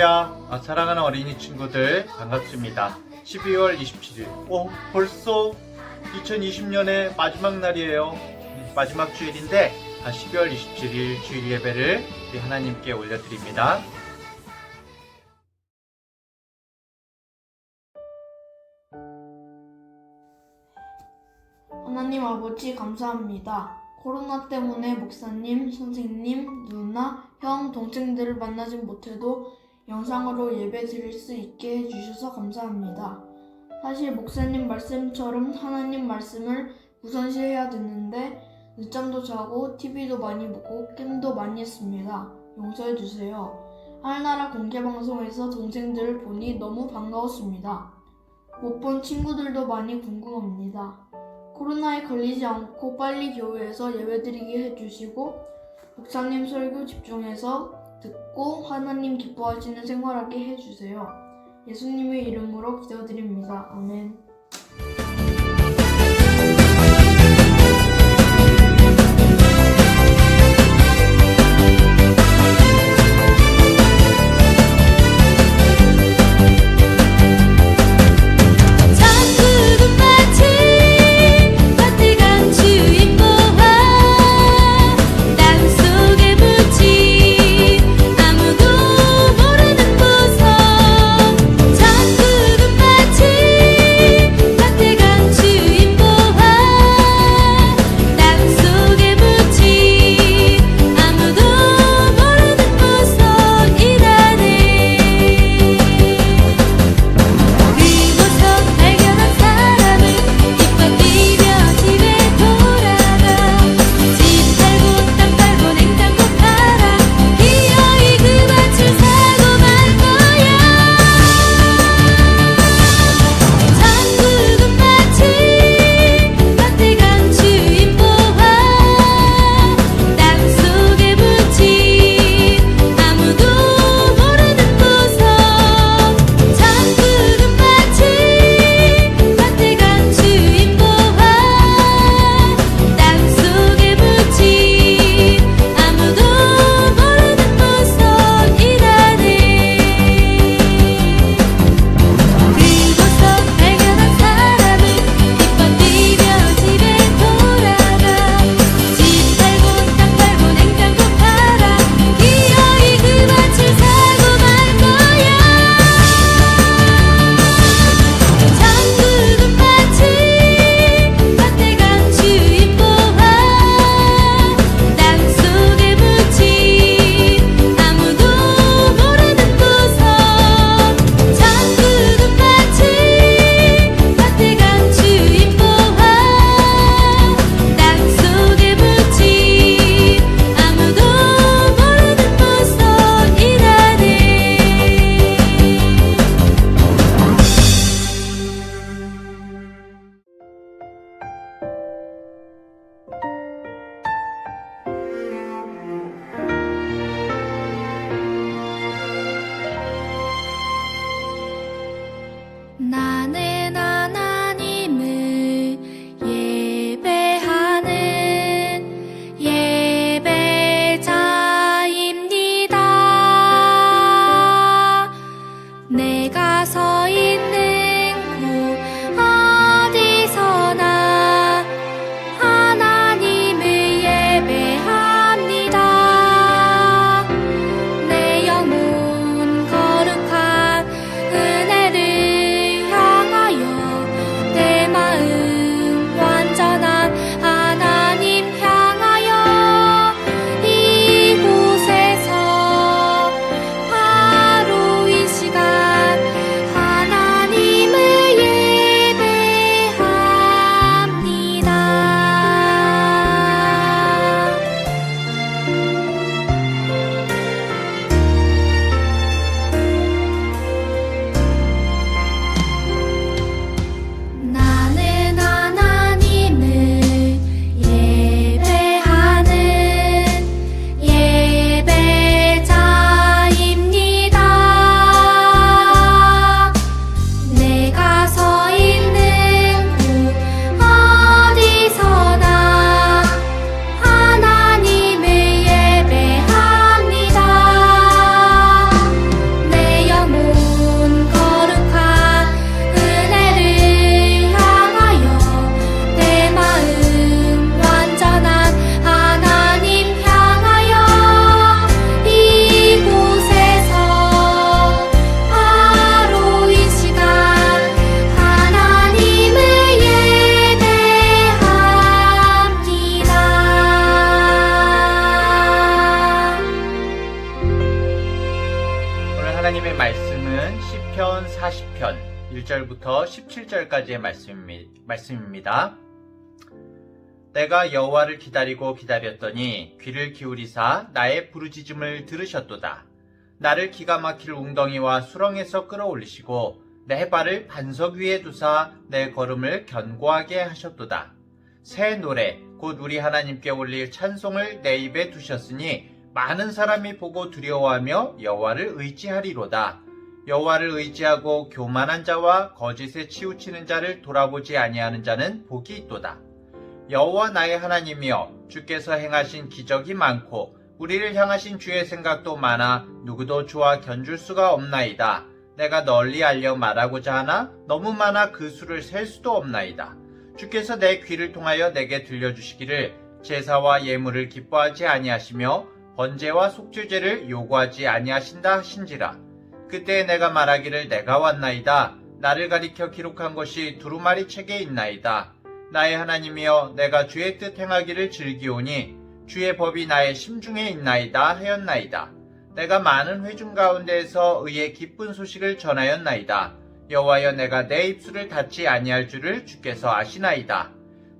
할렐루야. 사랑하는 어린이 친구들 반갑습니다. 12월 27일 벌써 2020년의 마지막 날이에요. 마지막 주일인데 12월 27일 주일 예배를 우리 하나님께 올려드립니다. 하나님 아버지 감사합니다. 코로나 때문에 목사님, 선생님, 누나, 형, 동생들을 만나지 못해도 영상으로 예배 드릴 수 있게 해주셔서 감사합니다. 사실 목사님 말씀처럼 하나님 말씀을 우선시해야 됐는데 늦잠도 자고 TV도 많이 보고 게임도 많이 했습니다. 용서해주세요. 하늘나라 공개방송에서 동생들을 보니 너무 반가웠습니다. 못 본 친구들도 많이 궁금합니다. 코로나에 걸리지 않고 빨리 교회에서 예배드리게 해주시고 목사님 설교 집중해서 듣고 하나님 기뻐하시는 생활하게 해주세요. 예수님의 이름으로 기도드립니다. 아멘. 나는 하나님을 예배하는 예배자입니다. 내가 서 있는 곳 어디서나 하나님을 예배합니다. 내 영혼 거룩한 은혜를 향하여 40편 1절부터 17절까지의 말씀입니다. 내가 여호와를 기다리고 기다렸더니 귀를 기울이사 나의 부르짖음을 들으셨도다. 나를 기가 막힐 웅덩이와 수렁에서 끌어올리시고 내 발을 반석 위에 두사 내 걸음을 견고하게 하셨도다. 새 노래 곧 우리 하나님께 올릴 찬송을 내 입에 두셨으니 많은 사람이 보고 두려워하며 여호와를 의지하리로다. 여호와를 의지하고 교만한 자와 거짓에 치우치는 자를 돌아보지 아니하는 자는 복이 있도다. 여호와 나의 하나님이여, 주께서 행하신 기적이 많고 우리를 향하신 주의 생각도 많아 누구도 주와 견줄 수가 없나이다. 내가 널리 알려 말하고자 하나 너무 많아 그 수를 셀 수도 없나이다. 주께서 내 귀를 통하여 내게 들려주시기를 제사와 예물을 기뻐하지 아니하시며 번제와 속죄제를 요구하지 아니하신다 하신지라. 그때 내가 말하기를 내가 왔나이다. 나를 가리켜 기록한 것이 두루마리 책에 있나이다. 나의 하나님이여, 내가 주의 뜻 행하기를 즐기오니 주의 법이 나의 심중에 있나이다 하였나이다. 내가 많은 회중 가운데에서 의의 기쁜 소식을 전하였나이다. 여호와여, 내가 내 입술을 닫지 아니할 줄을 주께서 아시나이다.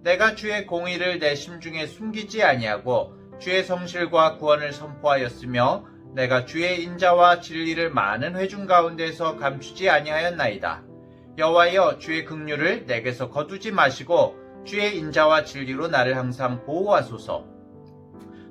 내가 주의 공의를 내 심중에 숨기지 아니하고 주의 성실과 구원을 선포하였으며 내가 주의 인자와 진리를 많은 회중 가운데에서 감추지 아니하였나이다. 여호와여, 주의 긍휼을 내게서 거두지 마시고 주의 인자와 진리로 나를 항상 보호하소서.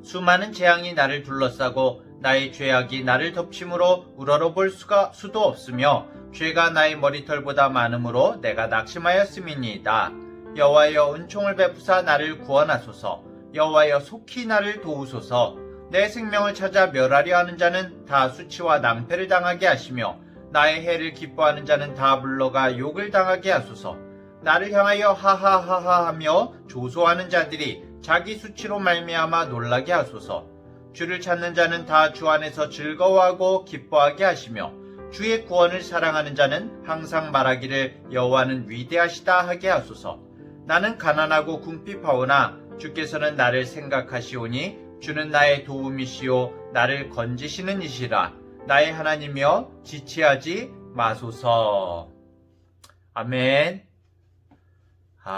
수많은 재앙이 나를 둘러싸고 나의 죄악이 나를 덮침으로 우러러볼 수도 없으며 죄가 나의 머리털보다 많음으로 내가 낙심하였음이니이다. 여호와여, 은총을 베푸사 나를 구원하소서. 여호와여, 속히 나를 도우소서. 내 생명을 찾아 멸하려 하는 자는 다 수치와 낭패를 당하게 하시며 나의 해를 기뻐하는 자는 다 물러가 욕을 당하게 하소서. 나를 향하여 하하하하 하며 조소하는 자들이 자기 수치로 말미암아 놀라게 하소서. 주를 찾는 자는 다 주 안에서 즐거워하고 기뻐하게 하시며 주의 구원을 사랑하는 자는 항상 말하기를 여호와는 위대하시다 하게 하소서. 나는 가난하고 궁핍하오나 주께서는 나를 생각하시오니 주는 나의 도움이시오 나를 건지시는 이시라. 나의 하나님이여, 지체하지 마소서. 아멘.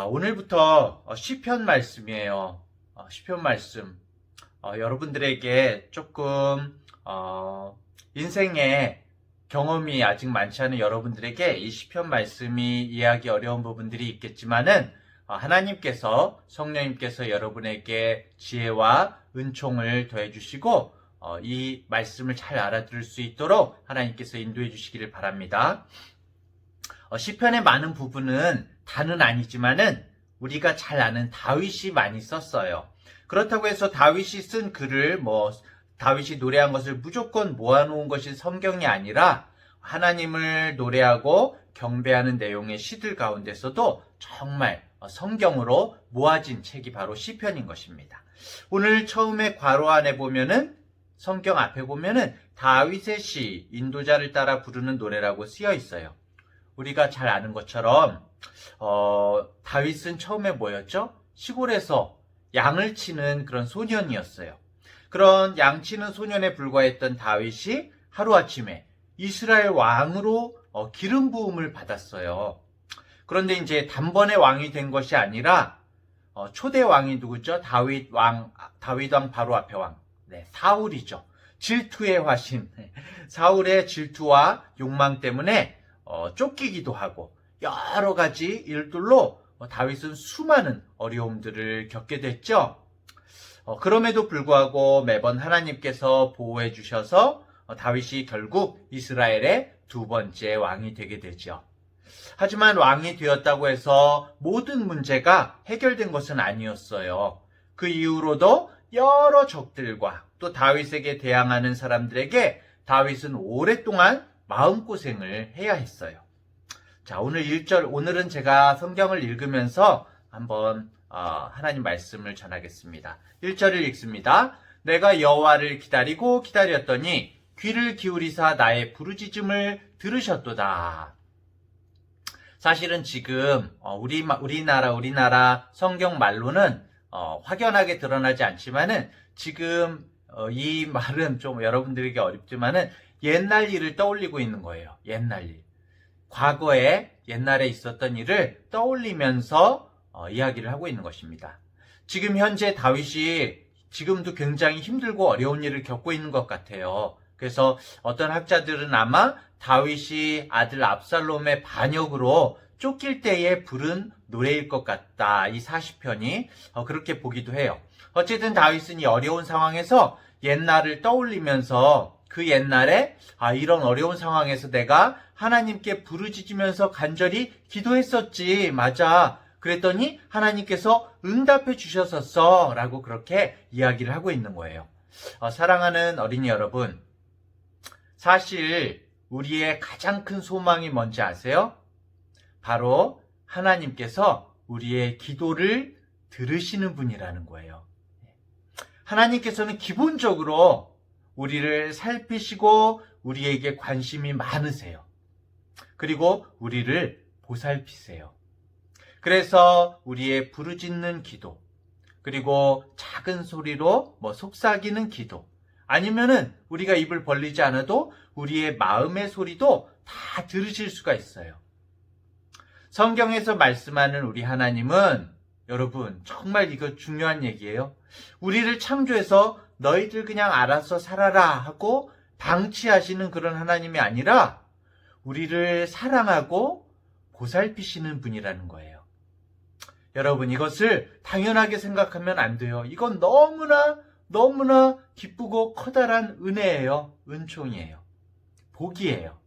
오늘부터 시편 말씀이에요. 시편 말씀. 여러분들에게 조금 인생에 경험이 아직 많지 않은 여러분들에게 이 시편 말씀이 이해하기 어려운 부분들이 있겠지만은 하나님께서, 성령님께서 여러분에게 지혜와 은총을 더해주시고 이 말씀을 잘 알아들을 수 있도록 하나님께서 인도해 주시기를 바랍니다. 시편의 많은 부분은 다는 아니지만은 우리가 잘 아는 다윗이 많이 썼어요. 그렇다고 해서 다윗이 쓴 글을 다윗이 노래한 것을 무조건 모아놓은 것이 성경이 아니라 하나님을 노래하고 경배하는 내용의 시들 가운데서도 정말 성경으로 모아진 책이 바로 시편인 것입니다. 오늘 처음에 괄호 안에 보면은, 성경 앞에 보면은 다윗의 시, 인도자를 따라 부르는 노래라고 쓰여 있어요. 우리가 잘 아는 것처럼 다윗은 처음에 뭐였죠? 시골에서 양을 치는 그런 소년이었어요. 그런 양 치는 소년에 불과했던 다윗이 하루아침에 이스라엘 왕으로 기름 부음을 받았어요. 그런데 이제 단번에 왕이 된 것이 아니라 초대 왕이 누구죠? 다윗 왕 바로 앞에 왕. 네, 사울이죠. 질투의 화신. 사울의 질투와 욕망 때문에 쫓기기도 하고 여러 가지 일들로 다윗은 수많은 어려움들을 겪게 됐죠. 그럼에도 불구하고 매번 하나님께서 보호해 주셔서 다윗이 결국 이스라엘의 두 번째 왕이 되게 되죠. 하지만 왕이 되었다고 해서 모든 문제가 해결된 것은 아니었어요. 그 이후로도 여러 적들과 또 다윗에게 대항하는 사람들에게 다윗은 오랫동안 마음고생을 해야 했어요. 자, 오늘은 제가 성경을 읽으면서 한번 하나님 말씀을 전하겠습니다. 1절을 읽습니다. 내가 여호와를 기다리고 기다렸더니 귀를 기울이사 나의 부르짖음을 들으셨도다. 사실은 지금 우리나라 성경 말로는 확연하게 드러나지 않지만은 지금 이 말은 좀 여러분들에게 어렵지만은 옛날 일을 떠올리고 있는 거예요. 옛날 일. 과거에 옛날에 있었던 일을 떠올리면서 이야기를 하고 있는 것입니다. 지금 현재 다윗이 지금도 굉장히 힘들고 어려운 일을 겪고 있는 것 같아요. 그래서 어떤 학자들은 아마 다윗이 아들 압살롬의 반역으로 쫓길 때에 부른 노래일 것 같다. 이 40편이 그렇게 보기도 해요. 어쨌든 다윗은 이 어려운 상황에서 옛날을 떠올리면서 그 옛날에 이런 어려운 상황에서 내가 하나님께 부르짖으면서 간절히 기도했었지. 맞아. 그랬더니 하나님께서 응답해 주셨었어. 라고 그렇게 이야기를 하고 있는 거예요. 사랑하는 어린이 여러분, 사실 우리의 가장 큰 소망이 뭔지 아세요? 바로 하나님께서 우리의 기도를 들으시는 분이라는 거예요. 하나님께서는 기본적으로 우리를 살피시고 우리에게 관심이 많으세요. 그리고 우리를 보살피세요. 그래서 우리의 부르짖는 기도, 그리고 작은 소리로 속삭이는 기도, 아니면은 우리가 입을 벌리지 않아도 우리의 마음의 소리도 다 들으실 수가 있어요. 성경에서 말씀하는 우리 하나님은 여러분 정말 이거 중요한 얘기예요. 우리를 창조해서 너희들 그냥 알아서 살아라 하고 방치하시는 그런 하나님이 아니라 우리를 사랑하고 보살피시는 분이라는 거예요. 여러분 이것을 당연하게 생각하면 안 돼요. 이건 너무나 기쁘고 커다란 은혜예요. 은총이에요. 복이에요.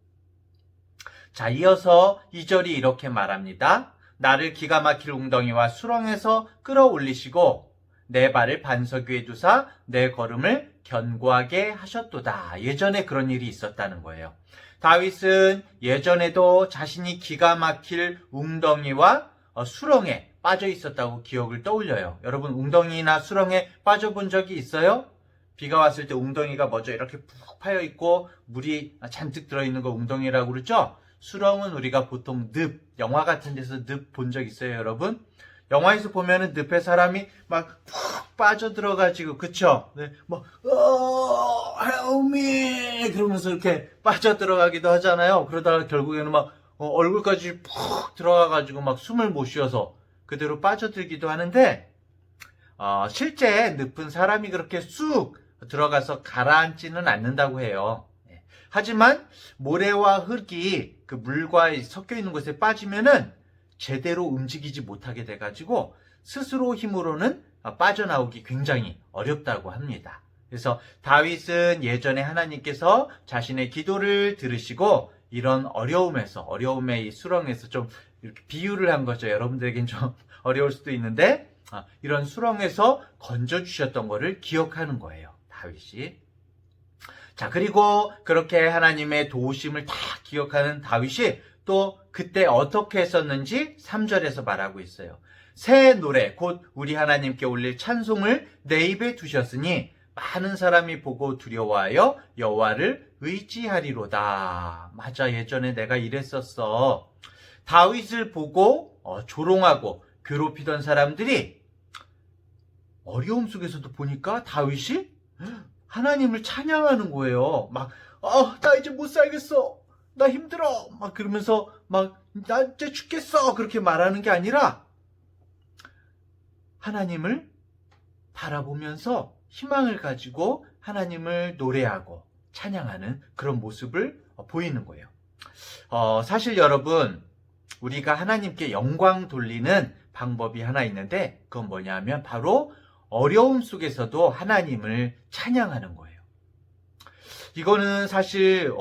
자, 이어서 2절이 이렇게 말합니다. 나를 기가 막힐 웅덩이와 수렁에서 끌어올리시고 내 발을 반석 위에 두사 내 걸음을 견고하게 하셨도다. 예전에 그런 일이 있었다는 거예요. 다윗은 예전에도 자신이 기가 막힐 웅덩이와 수렁에 빠져 있었다고 기억을 떠올려요. 여러분 웅덩이나 수렁에 빠져본 적이 있어요? 비가 왔을 때 웅덩이가 먼저 이렇게 푹 파여 있고 물이 잔뜩 들어있는 거 웅덩이라고 그러죠? 수렁은 우리가 보통 늪, 영화 같은 데서 늪 본 적 있어요, 여러분? 영화에서 보면은 늪에 사람이 막 푹 빠져들어가지고, 그쵸? 네, help me! 그러면서 이렇게 빠져들어가기도 하잖아요. 그러다가 결국에는 막 얼굴까지 푹 들어가가지고 막 숨을 못 쉬어서 그대로 빠져들기도 하는데, 실제 늪은 사람이 그렇게 쑥 들어가서 가라앉지는 않는다고 해요. 하지만 모래와 흙이 그 물과 섞여 있는 곳에 빠지면은 제대로 움직이지 못하게 돼가지고 스스로 힘으로는 빠져나오기 굉장히 어렵다고 합니다. 그래서 다윗은 예전에 하나님께서 자신의 기도를 들으시고 이런 어려움의 이 수렁에서 좀 이렇게 비유를 한 거죠. 여러분들에겐 좀 어려울 수도 있는데 이런 수렁에서 건져주셨던 거를 기억하는 거예요. 다윗이. 자, 그리고 그렇게 하나님의 도우심을 다 기억하는 다윗이 또 그때 어떻게 했었는지 3절에서 말하고 있어요. 새 노래, 곧 우리 하나님께 올릴 찬송을 내 입에 두셨으니 많은 사람이 보고 두려워하여 여호와를 의지하리로다. 맞아, 예전에 내가 이랬었어. 다윗을 보고 조롱하고 괴롭히던 사람들이 어려움 속에서도 보니까 다윗이 하나님을 찬양하는 거예요. 나 이제 못 살겠어. 나 힘들어. 막 그러면서 나 이제 죽겠어. 그렇게 말하는 게 아니라 하나님을 바라보면서 희망을 가지고 하나님을 노래하고 찬양하는 그런 모습을 보이는 거예요. 사실 여러분, 우리가 하나님께 영광 돌리는 방법이 하나 있는데 그건 뭐냐 하면 바로 어려움 속에서도 하나님을 찬양하는 거예요. 이거는 사실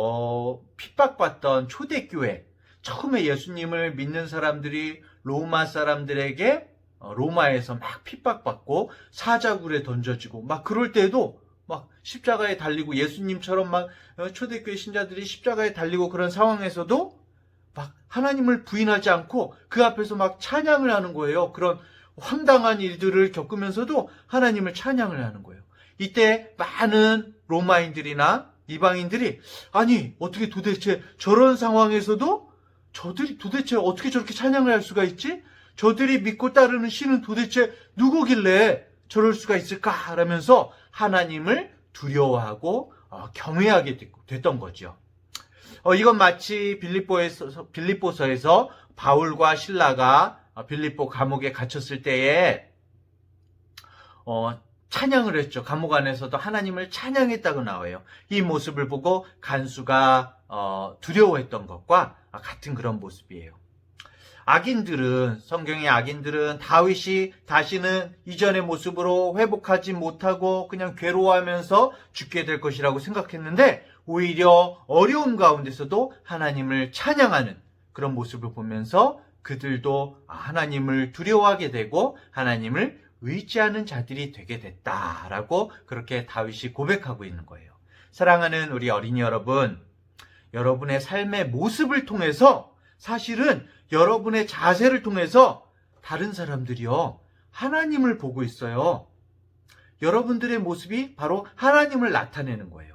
핍박받던 초대교회, 처음에 예수님을 믿는 사람들이 로마 사람들에게 로마에서 막 핍박받고 사자굴에 던져지고 막 그럴 때도 막 십자가에 달리고 예수님처럼 막 초대교회 신자들이 십자가에 달리고 그런 상황에서도 막 하나님을 부인하지 않고 그 앞에서 막 찬양을 하는 거예요. 그런 황당한 일들을 겪으면서도 하나님을 찬양을 하는 거예요. 이때 많은 로마인들이나 이방인들이 아니 어떻게 도대체 저런 상황에서도 저들이 도대체 어떻게 저렇게 찬양을 할 수가 있지? 저들이 믿고 따르는 신은 도대체 누구길래 저럴 수가 있을까? 라면서 하나님을 두려워하고 경외하게 됐던 거죠. 이건 마치 빌립보서에서 바울과 실라가 빌립보 감옥에 갇혔을 때에 찬양을 했죠. 감옥 안에서도 하나님을 찬양했다고 나와요. 이 모습을 보고 간수가 두려워했던 것과 같은 그런 모습이에요. 성경의 악인들은 다윗이 다시는 이전의 모습으로 회복하지 못하고 그냥 괴로워하면서 죽게 될 것이라고 생각했는데, 오히려 어려움 가운데서도 하나님을 찬양하는 그런 모습을 보면서 그들도 하나님을 두려워하게 되고 하나님을 의지하는 자들이 되게 됐다라고 그렇게 다윗이 고백하고 있는 거예요. 사랑하는 우리 어린이 여러분, 여러분의 삶의 모습을 통해서, 사실은 여러분의 자세를 통해서 다른 사람들이요, 하나님을 보고 있어요. 여러분들의 모습이 바로 하나님을 나타내는 거예요.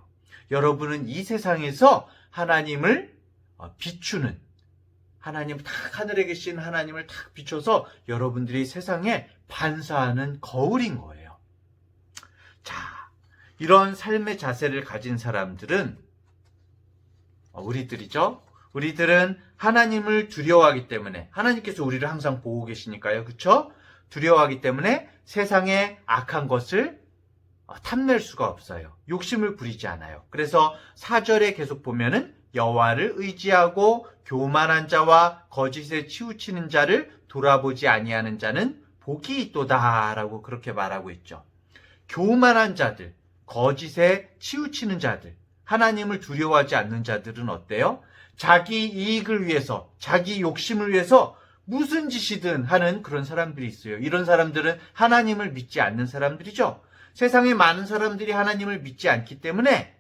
여러분은 이 세상에서 하나님을 비추는, 하나님 탁 하늘에 계신 하나님을 탁 비춰서 여러분들이 세상에 반사하는 거울인 거예요. 자, 이런 삶의 자세를 가진 사람들은 우리들이죠. 우리들은 하나님을 두려워하기 때문에, 하나님께서 우리를 항상 보고 계시니까요. 그렇죠? 두려워하기 때문에 세상의 악한 것을 탐낼 수가 없어요. 욕심을 부리지 않아요. 그래서 4절에 계속 보면은 여호와를 의지하고 교만한 자와 거짓에 치우치는 자를 돌아보지 아니하는 자는 복이 있도다라고 그렇게 말하고 있죠. 교만한 자들, 거짓에 치우치는 자들, 하나님을 두려워하지 않는 자들은 어때요? 자기 이익을 위해서, 자기 욕심을 위해서 무슨 짓이든 하는 그런 사람들이 있어요. 이런 사람들은 하나님을 믿지 않는 사람들이죠. 세상에 많은 사람들이 하나님을 믿지 않기 때문에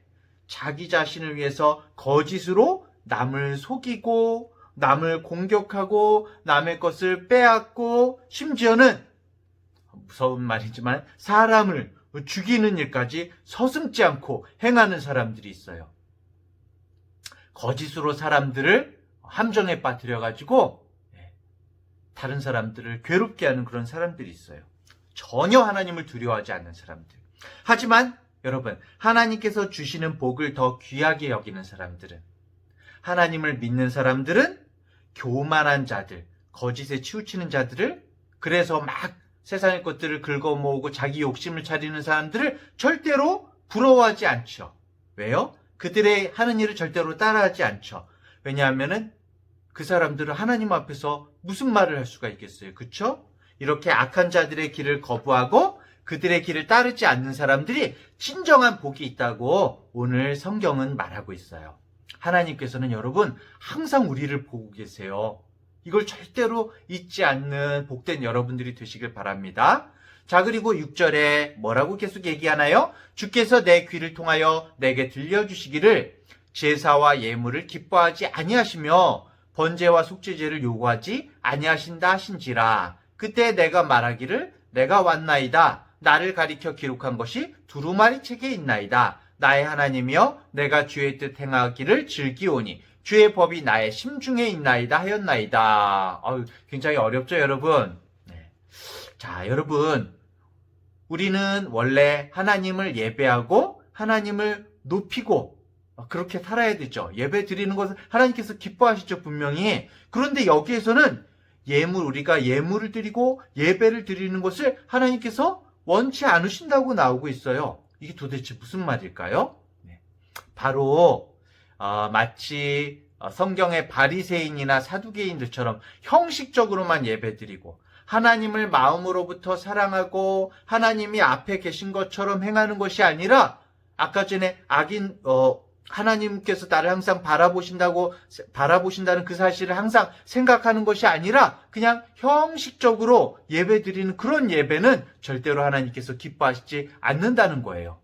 자기 자신을 위해서 거짓으로 남을 속이고, 남을 공격하고, 남의 것을 빼앗고, 심지어는 무서운 말이지만 사람을 죽이는 일까지 서슴지 않고 행하는 사람들이 있어요. 거짓으로 사람들을 함정에 빠뜨려가지고 다른 사람들을 괴롭게 하는 그런 사람들이 있어요. 전혀 하나님을 두려워하지 않는 사람들. 하지만 여러분, 하나님께서 주시는 복을 더 귀하게 여기는 사람들은, 하나님을 믿는 사람들은 교만한 자들, 거짓에 치우치는 자들을, 그래서 막 세상의 것들을 긁어모으고 자기 욕심을 차리는 사람들을 절대로 부러워하지 않죠. 왜요? 그들의 하는 일을 절대로 따라하지 않죠. 왜냐하면은 그 사람들은 하나님 앞에서 무슨 말을 할 수가 있겠어요. 그렇죠? 이렇게 악한 자들의 길을 거부하고 그들의 길을 따르지 않는 사람들이 진정한 복이 있다고 오늘 성경은 말하고 있어요. 하나님께서는 여러분 항상 우리를 보고 계세요. 이걸 절대로 잊지 않는 복된 여러분들이 되시길 바랍니다. 자, 그리고 6절에 뭐라고 계속 얘기하나요? 주께서 내 귀를 통하여 내게 들려주시기를 제사와 예물을 기뻐하지 아니하시며 번제와 속죄제를 요구하지 아니하신다 하신지라. 그때 내가 말하기를 내가 왔나이다. 나를 가리켜 기록한 것이 두루마리 책에 있나이다. 나의 하나님이여 내가 주의 뜻 행하기를 즐기오니 주의 법이 나의 심중에 있나이다 하였나이다. 굉장히 어렵죠, 여러분? 네. 자, 여러분, 우리는 원래 하나님을 예배하고 하나님을 높이고 그렇게 살아야 되죠. 예배 드리는 것은 하나님께서 기뻐하시죠, 분명히. 그런데 여기에서는 우리가 예물을 드리고 예배를 드리는 것을 하나님께서 원치 않으신다고 나오고 있어요. 이게 도대체 무슨 말일까요? 네. 바로 마치 성경의 바리새인이나 사두개인들처럼 형식적으로만 예배드리고 하나님을 마음으로부터 사랑하고 하나님이 앞에 계신 것처럼 행하는 것이 아니라, 아까 전에 하나님께서 나를 항상 바라보신다는 그 사실을 항상 생각하는 것이 아니라 그냥 형식적으로 예배드리는 그런 예배는 절대로 하나님께서 기뻐하시지 않는다는 거예요.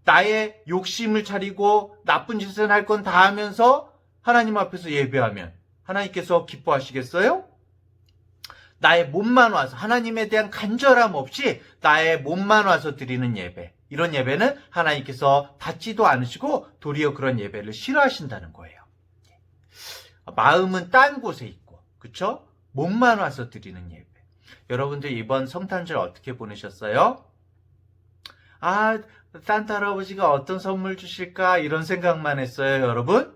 나의 욕심을 차리고 나쁜 짓을 할 건 다 하면서 하나님 앞에서 예배하면 하나님께서 기뻐하시겠어요? 나의 몸만 와서, 하나님에 대한 간절함 없이 나의 몸만 와서 드리는 예배, 이런 예배는 하나님께서 받지도 않으시고 도리어 그런 예배를 싫어하신다는 거예요. 마음은 딴 곳에 있고, 그쵸? 몸만 와서 드리는 예배. 여러분들 이번 성탄절 어떻게 보내셨어요? 산타 할아버지가 어떤 선물 주실까 이런 생각만 했어요, 여러분?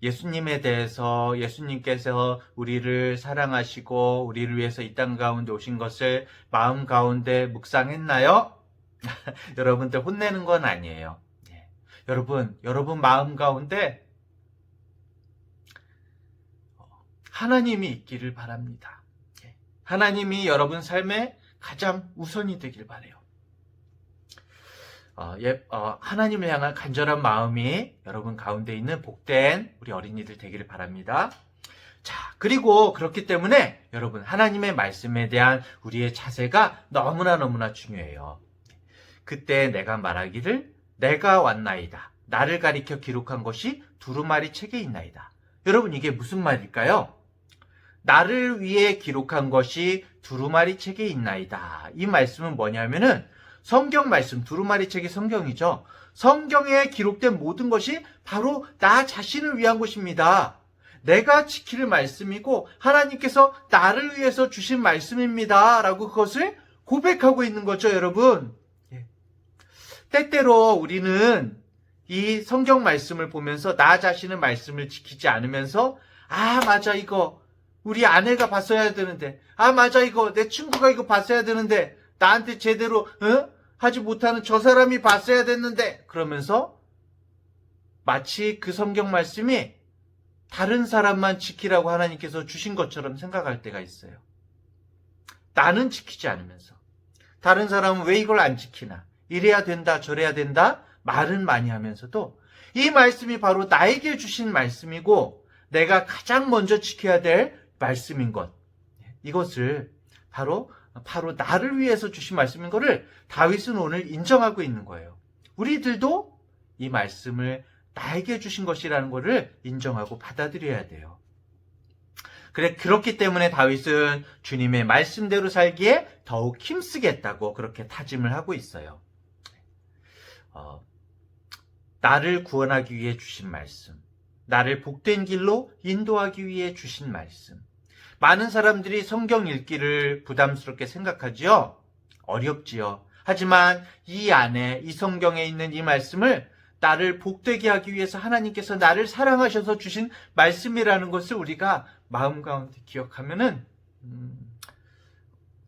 예수님에 대해서 예수님께서 우리를 사랑하시고 우리를 위해서 이 땅 가운데 오신 것을 마음 가운데 묵상했나요? 여러분들 혼내는 건 아니에요. 여러분 마음 가운데 하나님이 있기를 바랍니다. 하나님이 여러분 삶에 가장 우선이 되길 바라요. 하나님을 향한 간절한 마음이 여러분 가운데 있는 복된 우리 어린이들 되기를 바랍니다. 자, 그리고 그렇기 때문에 여러분 하나님의 말씀에 대한 우리의 자세가 너무나 중요해요. 그때 내가 말하기를 내가 왔나이다. 나를 가리켜 기록한 것이 두루마리 책에 있나이다. 여러분 이게 무슨 말일까요? 나를 위해 기록한 것이 두루마리 책에 있나이다. 이 말씀은 뭐냐면은 성경 말씀, 두루마리 책이 성경이죠. 성경에 기록된 모든 것이 바로 나 자신을 위한 것입니다. 내가 지킬 말씀이고 하나님께서 나를 위해서 주신 말씀입니다. 라고 그것을 고백하고 있는 거죠, 여러분. 때때로 우리는 이 성경 말씀을 보면서 나 자신의 말씀을 지키지 않으면서 맞아 이거 우리 아내가 봤어야 되는데 맞아 이거 내 친구가 이거 봤어야 되는데 나한테 제대로 하지 못하는 저 사람이 봤어야 됐는데 그러면서 마치 그 성경 말씀이 다른 사람만 지키라고 하나님께서 주신 것처럼 생각할 때가 있어요. 나는 지키지 않으면서 다른 사람은 왜 이걸 안 지키나 이래야 된다 저래야 된다 말은 많이 하면서도 이 말씀이 바로 나에게 주신 말씀이고 내가 가장 먼저 지켜야 될 말씀인 것 이것을 바로 나를 위해서 주신 말씀인 것을 다윗은 오늘 인정하고 있는 거예요. 우리들도 이 말씀을 나에게 주신 것이라는 것을 인정하고 받아들여야 돼요. 그렇기 때문에 다윗은 주님의 말씀대로 살기에 더욱 힘쓰겠다고 그렇게 다짐을 하고 있어요. 나를 구원하기 위해 주신 말씀, 나를 복된 길로 인도하기 위해 주신 말씀. 많은 사람들이 성경 읽기를 부담스럽게 생각하지요. 어렵지요. 하지만 이 안에 이 성경에 있는 이 말씀을 나를 복되게 하기 위해서 하나님께서 나를 사랑하셔서 주신 말씀이라는 것을 우리가 마음 가운데 기억하면은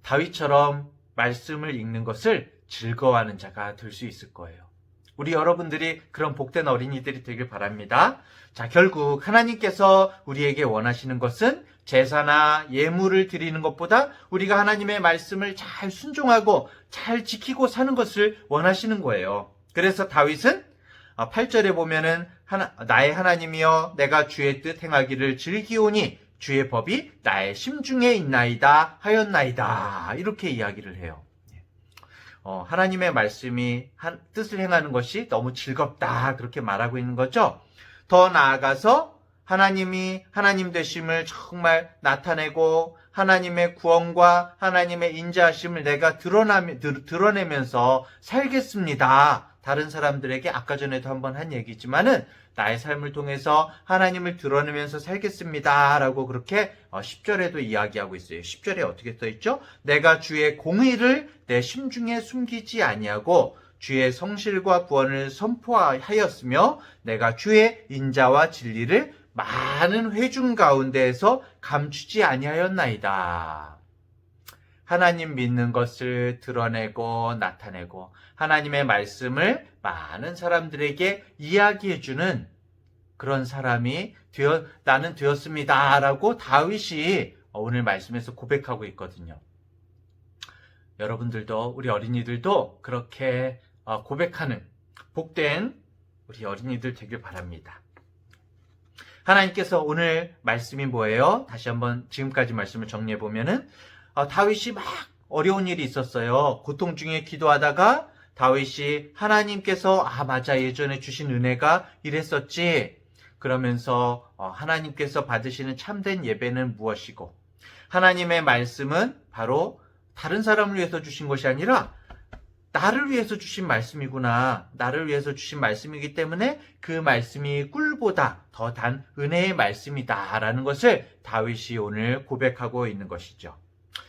다윗처럼 말씀을 읽는 것을 즐거워하는 자가 될 수 있을 거예요. 우리 여러분들이 그런 복된 어린이들이 되길 바랍니다. 자, 결국 하나님께서 우리에게 원하시는 것은 제사나 예물을 드리는 것보다 우리가 하나님의 말씀을 잘 순종하고 잘 지키고 사는 것을 원하시는 거예요. 그래서 다윗은 8절에 보면은 나의 하나님이여 내가 주의 뜻 행하기를 즐기오니 주의 법이 나의 심중에 있나이다 하였나이다 이렇게 이야기를 해요. 하나님의 말씀이 뜻을 행하는 것이 너무 즐겁다 그렇게 말하고 있는 거죠. 더 나아가서 하나님이 하나님 되심을 정말 나타내고 하나님의 구원과 하나님의 인자하심을 내가 드러내면서 살겠습니다. 다른 사람들에게 아까 전에도 한번 한 얘기지만은 나의 삶을 통해서 하나님을 드러내면서 살겠습니다. 라고 그렇게 10절에도 이야기하고 있어요. 10절에 어떻게 써있죠? 내가 주의 공의를 내 심중에 숨기지 아니하고 주의 성실과 구원을 선포하였으며 내가 주의 인자와 진리를 많은 회중 가운데에서 감추지 아니하였나이다. 하나님 믿는 것을 드러내고 나타내고 하나님의 말씀을 많은 사람들에게 이야기해주는 그런 사람이 나는 되었습니다. 라고 다윗이 오늘 말씀에서 고백하고 있거든요. 여러분들도 우리 어린이들도 그렇게 고백하는 복된 우리 어린이들 되길 바랍니다. 하나님께서 오늘 말씀이 뭐예요? 다시 한번 지금까지 말씀을 정리해 보면은 다윗이 막 어려운 일이 있었어요. 고통 중에 기도하다가 다윗이 하나님께서 맞아 예전에 주신 은혜가 이랬었지 그러면서 하나님께서 받으시는 참된 예배는 무엇이고 하나님의 말씀은 바로 다른 사람을 위해서 주신 것이 아니라 나를 위해서 주신 말씀이구나. 나를 위해서 주신 말씀이기 때문에 그 말씀이 꿀보다 더 단 은혜의 말씀이다 라는 것을 다윗이 오늘 고백하고 있는 것이죠.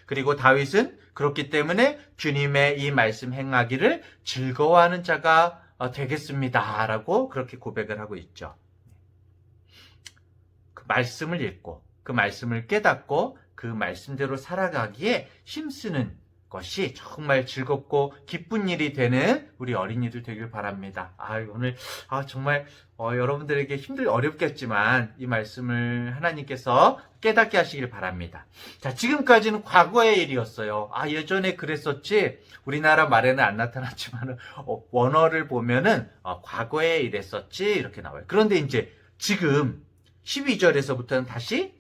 그리고 다윗은 그렇기 때문에 주님의 이 말씀 행하기를 즐거워하는 자가 되겠습니다 라고 그렇게 고백을 하고 있죠. 말씀을 읽고 그 말씀을 깨닫고 그 말씀대로 살아가기에 힘쓰는 것이 정말 즐겁고 기쁜 일이 되는 우리 어린이들 되길 바랍니다. 오늘 정말 여러분들에게 어렵겠지만 이 말씀을 하나님께서 깨닫게 하시길 바랍니다. 자, 지금까지는 과거의 일이었어요. 예전에 그랬었지. 우리나라 말에는 안 나타났지만 원어를 보면은 과거에 이랬었지 이렇게 나와요. 그런데 이제 지금 12절에서부터는 다시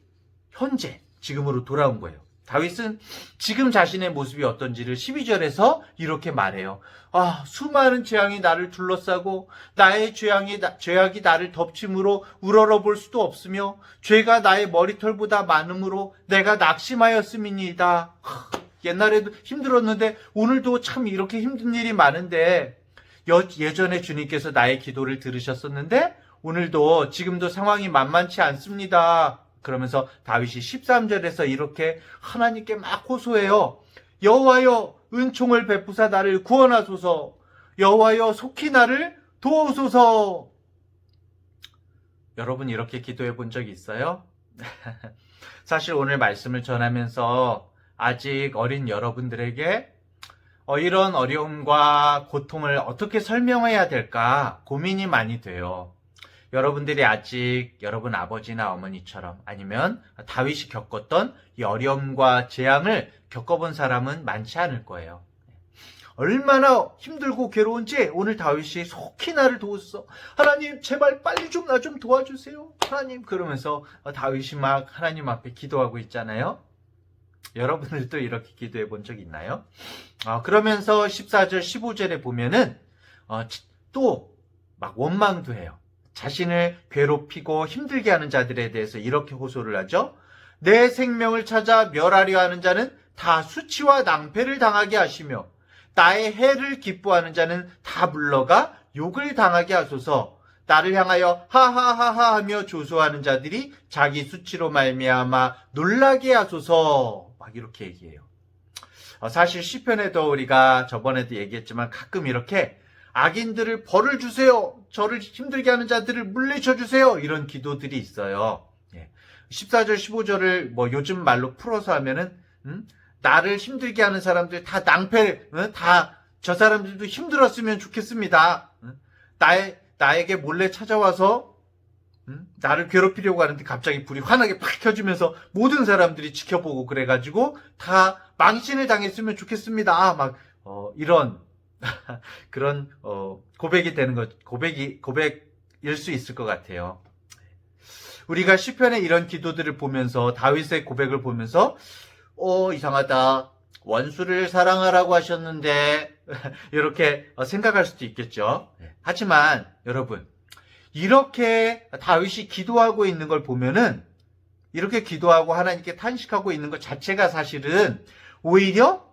현재, 지금으로 돌아온 거예요. 다윗은 지금 자신의 모습이 어떤지를 12절에서 이렇게 말해요. 수많은 재앙이 나를 둘러싸고 나의 죄악이 나를 덮침으로 우러러볼 수도 없으며 죄가 나의 머리털보다 많음으로 내가 낙심하였음이니이다. 옛날에도 힘들었는데 오늘도 참 이렇게 힘든 일이 많은데 예전에 주님께서 나의 기도를 들으셨었는데 오늘도 지금도 상황이 만만치 않습니다. 그러면서 다윗이 13절에서 이렇게 하나님께 막 호소해요. 여호와여 은총을 베푸사 나를 구원하소서. 여호와여 속히 나를 도우소서. 여러분 이렇게 기도해 본 적이 있어요? 사실 오늘 말씀을 전하면서 아직 어린 여러분들에게 이런 어려움과 고통을 어떻게 설명해야 될까 고민이 많이 돼요. 여러분들이 아직 여러분 아버지나 어머니처럼 아니면 다윗이 겪었던 이 어려움과 재앙을 겪어본 사람은 많지 않을 거예요. 얼마나 힘들고 괴로운지 오늘 다윗이 속히 나를 도우소서. 하나님 제발 빨리 좀 나 좀 도와주세요. 하나님 그러면서 다윗이 막 하나님 앞에 기도하고 있잖아요. 여러분들도 이렇게 기도해 본 적 있나요? 그러면서 14절 15절에 보면은 또 막 원망도 해요. 자신을 괴롭히고 힘들게 하는 자들에 대해서 이렇게 호소를 하죠. 내 생명을 찾아 멸하려 하는 자는 다 수치와 낭패를 당하게 하시며 나의 해를 기뻐하는 자는 다 물러가 욕을 당하게 하소서. 나를 향하여 하하하하 하며 조소하는 자들이 자기 수치로 말미암아 놀라게 하소서. 막 이렇게 얘기해요. 사실 시편에도 우리가 저번에도 얘기했지만 가끔 이렇게 악인들을 벌을 주세요. 저를 힘들게 하는 자들을 물리쳐 주세요. 이런 기도들이 있어요. 14절 15절을 요즘 말로 풀어서 하면은 나를 힘들게 하는 사람들 다 낭패, 다 저 사람들도 힘들었으면 좋겠습니다. 나에게 몰래 찾아와서 나를 괴롭히려고 하는데 갑자기 불이 환하게 팍 켜지면서 모든 사람들이 지켜보고 그래가지고 다 망신을 당했으면 좋겠습니다. 이런 그런 고백이 되는 것, 고백일 수 있을 것 같아요. 우리가 시편의 이런 기도들을 보면서 다윗의 고백을 보면서 이상하다. 원수를 사랑하라고 하셨는데 이렇게 생각할 수도 있겠죠. 하지만 여러분 이렇게 다윗이 기도하고 있는 걸 보면은 이렇게 기도하고 하나님께 탄식하고 있는 것 자체가 사실은 오히려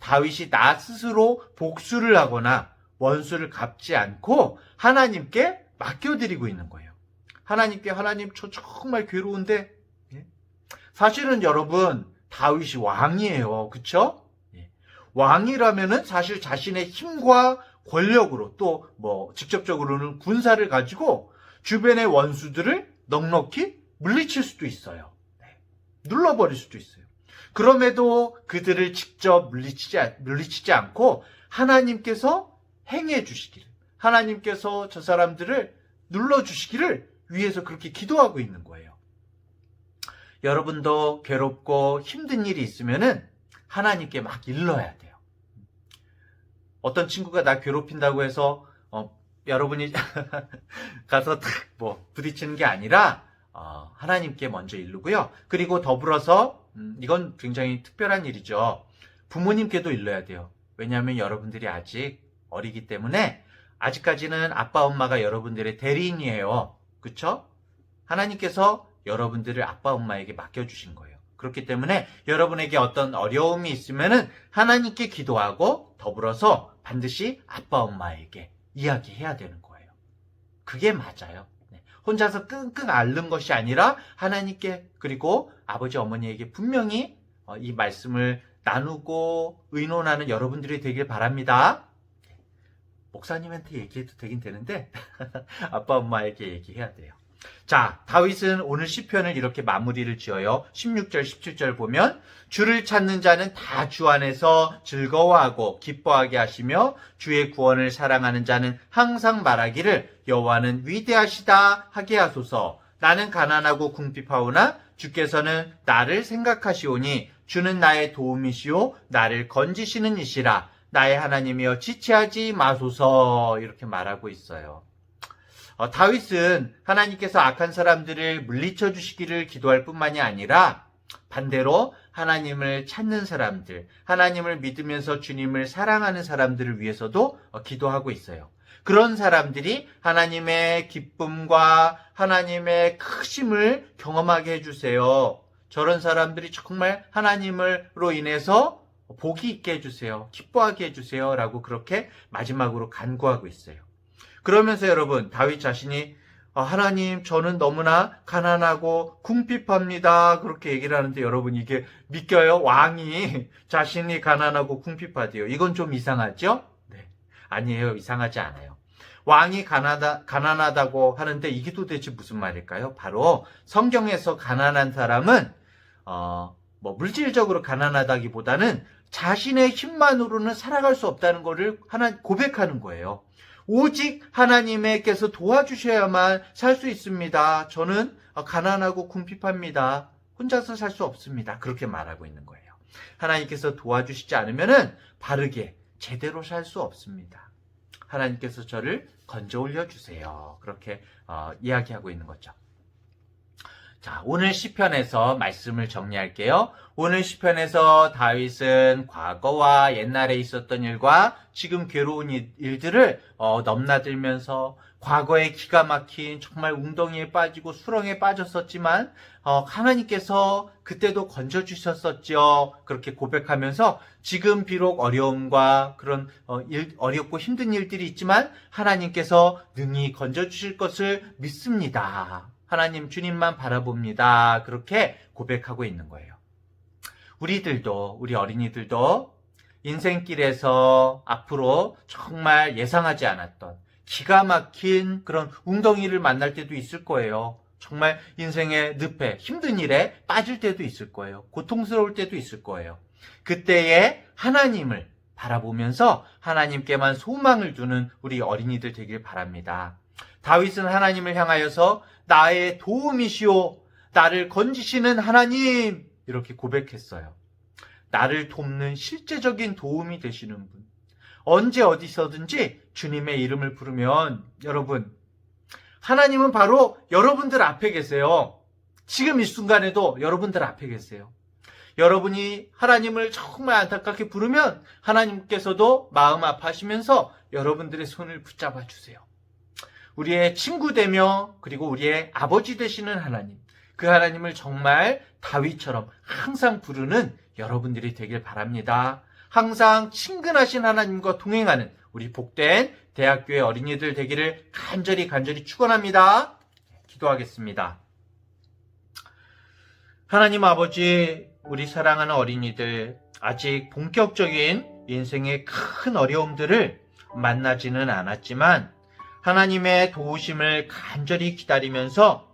다윗이 나 스스로 복수를 하거나 원수를 갚지 않고 하나님께 맡겨드리고 있는 거예요. 하나님 저 정말 괴로운데 사실은 여러분 다윗이 왕이에요. 그쵸? 왕이라면은 사실 자신의 힘과 권력으로 또 직접적으로는 군사를 가지고 주변의 원수들을 넉넉히 물리칠 수도 있어요. 눌러버릴 수도 있어요. 그럼에도 그들을 직접 물리치지 않고 하나님께서 행해 주시기를, 하나님께서 저 사람들을 눌러주시기를 위해서 그렇게 기도하고 있는 거예요. 여러분도 괴롭고 힘든 일이 있으면은 하나님께 막 일러야 돼요. 어떤 친구가 나 괴롭힌다고 해서 여러분이 가서 탁 부딪히는 게 아니라 하나님께 먼저 일르고요. 그리고 더불어서 이건 굉장히 특별한 일이죠. 부모님께도 일러야 돼요. 왜냐하면 여러분들이 아직 어리기 때문에 아직까지는 아빠 엄마가 여러분들의 대리인이에요. 그렇죠? 하나님께서 여러분들을 아빠 엄마에게 맡겨주신 거예요. 그렇기 때문에 여러분에게 어떤 어려움이 있으면은 하나님께 기도하고 더불어서 반드시 아빠 엄마에게 이야기해야 되는 거예요. 그게 맞아요. 혼자서 끙끙 앓는 것이 아니라 하나님께 그리고 아버지 어머니에게 분명히 이 말씀을 나누고 의논하는 여러분들이 되길 바랍니다. 목사님한테 얘기해도 되긴 되는데 아빠 엄마에게 얘기해야 돼요. 자, 다윗은 오늘 시편을 이렇게 마무리를 지어요. 16절, 17절 보면 주를 찾는 자는 다 주 안에서 즐거워하고 기뻐하게 하시며 주의 구원을 사랑하는 자는 항상 말하기를 여호와는 위대하시다 하게 하소서. 나는 가난하고 궁핍하오나 주께서는 나를 생각하시오니 주는 나의 도움이시오 나를 건지시는 이시라. 나의 하나님이여 지체하지 마소서. 이렇게 말하고 있어요. 다윗은 하나님께서 악한 사람들을 물리쳐 주시기를 기도할 뿐만이 아니라 반대로 하나님을 찾는 사람들, 하나님을 믿으면서 주님을 사랑하는 사람들을 위해서도 기도하고 있어요. 그런 사람들이 하나님의 기쁨과 하나님의 크심을 경험하게 해주세요. 저런 사람들이 정말 하나님으로 인해서 복이 있게 해주세요. 기뻐하게 해주세요. 라고 그렇게 마지막으로 간구하고 있어요. 그러면서 여러분, 다윗 자신이 하나님, 저는 너무나 가난하고 궁핍합니다. 그렇게 얘기를 하는데 여러분, 이게 믿겨요? 왕이 자신이 가난하고 궁핍하대요. 이건 좀 이상하죠? 네. 아니에요. 이상하지 않아요. 왕이 가난하다고 하는데 이게 도대체 무슨 말일까요? 바로 성경에서 가난한 사람은 물질적으로 가난하다기보다는 자신의 힘만으로는 살아갈 수 없다는 것을 고백하는 거예요. 오직 하나님께서 도와주셔야만 살 수 있습니다. 저는 가난하고 궁핍합니다. 혼자서 살 수 없습니다. 그렇게 말하고 있는 거예요. 하나님께서 도와주시지 않으면 바르게 제대로 살 수 없습니다. 하나님께서 저를 건져 올려주세요. 그렇게 이야기하고 있는 거죠. 자, 오늘 시편에서 말씀을 정리할게요. 오늘 시편에서 다윗은 과거와 옛날에 있었던 일과 지금 괴로운 일들을 넘나들면서 과거에 기가 막힌 정말 웅덩이에 빠지고 수렁에 빠졌었지만 하나님께서 그때도 건져주셨었죠. 그렇게 고백하면서 지금 비록 어려움과 그런 어렵고 힘든 일들이 있지만 하나님께서 능히 건져주실 것을 믿습니다. 하나님 주님만 바라봅니다. 그렇게 고백하고 있는 거예요. 우리들도, 우리 어린이들도 인생길에서 앞으로 정말 예상하지 않았던 기가 막힌 그런 웅덩이를 만날 때도 있을 거예요. 정말 인생의 늪에 힘든 일에 빠질 때도 있을 거예요. 고통스러울 때도 있을 거예요. 그때에 하나님을 바라보면서 하나님께만 소망을 두는 우리 어린이들 되길 바랍니다. 다윗은 하나님을 향하여서 나의 도움이시오, 나를 건지시는 하나님, 이렇게 고백했어요. 나를 돕는 실제적인 도움이 되시는 분. 언제 어디서든지 주님의 이름을 부르면 여러분, 하나님은 바로 여러분들 앞에 계세요. 지금 이 순간에도 여러분들 앞에 계세요. 여러분이 하나님을 정말 안타깝게 부르면 하나님께서도 마음 아파하시면서 여러분들의 손을 붙잡아 주세요. 우리의 친구 되며 그리고 우리의 아버지 되시는 하나님, 그 하나님을 정말 다윗처럼 항상 부르는 여러분들이 되길 바랍니다. 항상 친근하신 하나님과 동행하는 우리 복된 대학교의 어린이들 되기를 간절히 축원합니다. 기도하겠습니다. 하나님 아버지, 우리 사랑하는 어린이들 아직 본격적인 인생의 큰 어려움들을 만나지는 않았지만 하나님의 도우심을 간절히 기다리면서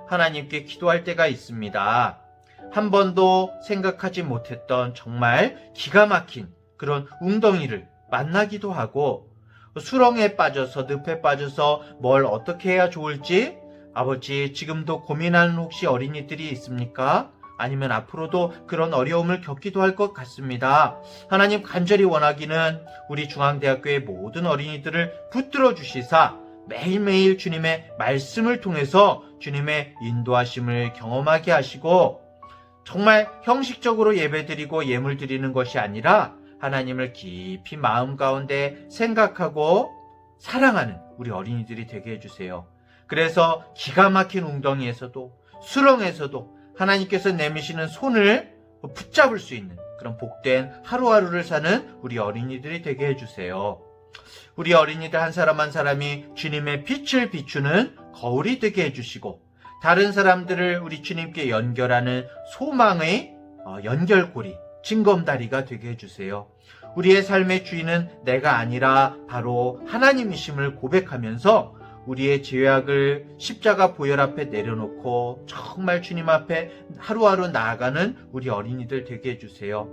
하나님께 기도할 때가 있습니다. 한 번도 생각하지 못했던 정말 기가 막힌 그런 웅덩이를 만나기도 하고 수렁에 빠져서 늪에 빠져서 뭘 어떻게 해야 좋을지 아버지 지금도 고민하는 혹시 어린이들이 있습니까? 아니면 앞으로도 그런 어려움을 겪기도 할 것 같습니다. 하나님 간절히 원하기는 우리 중앙대학교의 모든 어린이들을 붙들어 주시사 매일매일 주님의 말씀을 통해서 주님의 인도하심을 경험하게 하시고 정말 형식적으로 예배드리고 예물 드리는 것이 아니라 하나님을 깊이 마음 가운데 생각하고 사랑하는 우리 어린이들이 되게 해주세요. 그래서 기가 막힌 웅덩이에서도 수렁에서도 하나님께서 내미시는 손을 붙잡을 수 있는 그런 복된 하루하루를 사는 우리 어린이들이 되게 해주세요. 우리 어린이들 한 사람 한 사람이 주님의 빛을 비추는 거울이 되게 해주시고 다른 사람들을 우리 주님께 연결하는 소망의 연결고리, 징검다리가 되게 해주세요. 우리의 삶의 주인은 내가 아니라 바로 하나님이심을 고백하면서 우리의 죄악을 십자가 보혈 앞에 내려놓고 정말 주님 앞에 하루하루 나아가는 우리 어린이들 되게 해주세요.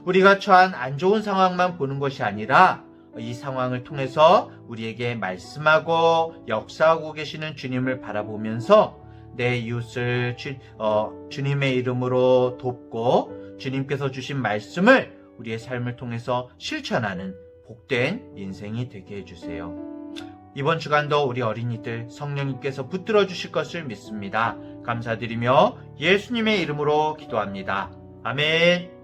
우리가 처한 안 좋은 상황만 보는 것이 아니라 이 상황을 통해서 우리에게 말씀하고 역사하고 계시는 주님을 바라보면서 내 이웃을 주님의 이름으로 돕고 주님께서 주신 말씀을 우리의 삶을 통해서 실천하는 복된 인생이 되게 해주세요. 이번 주간도 우리 어린이들 성령님께서 붙들어 주실 것을 믿습니다. 감사드리며 예수님의 이름으로 기도합니다. 아멘.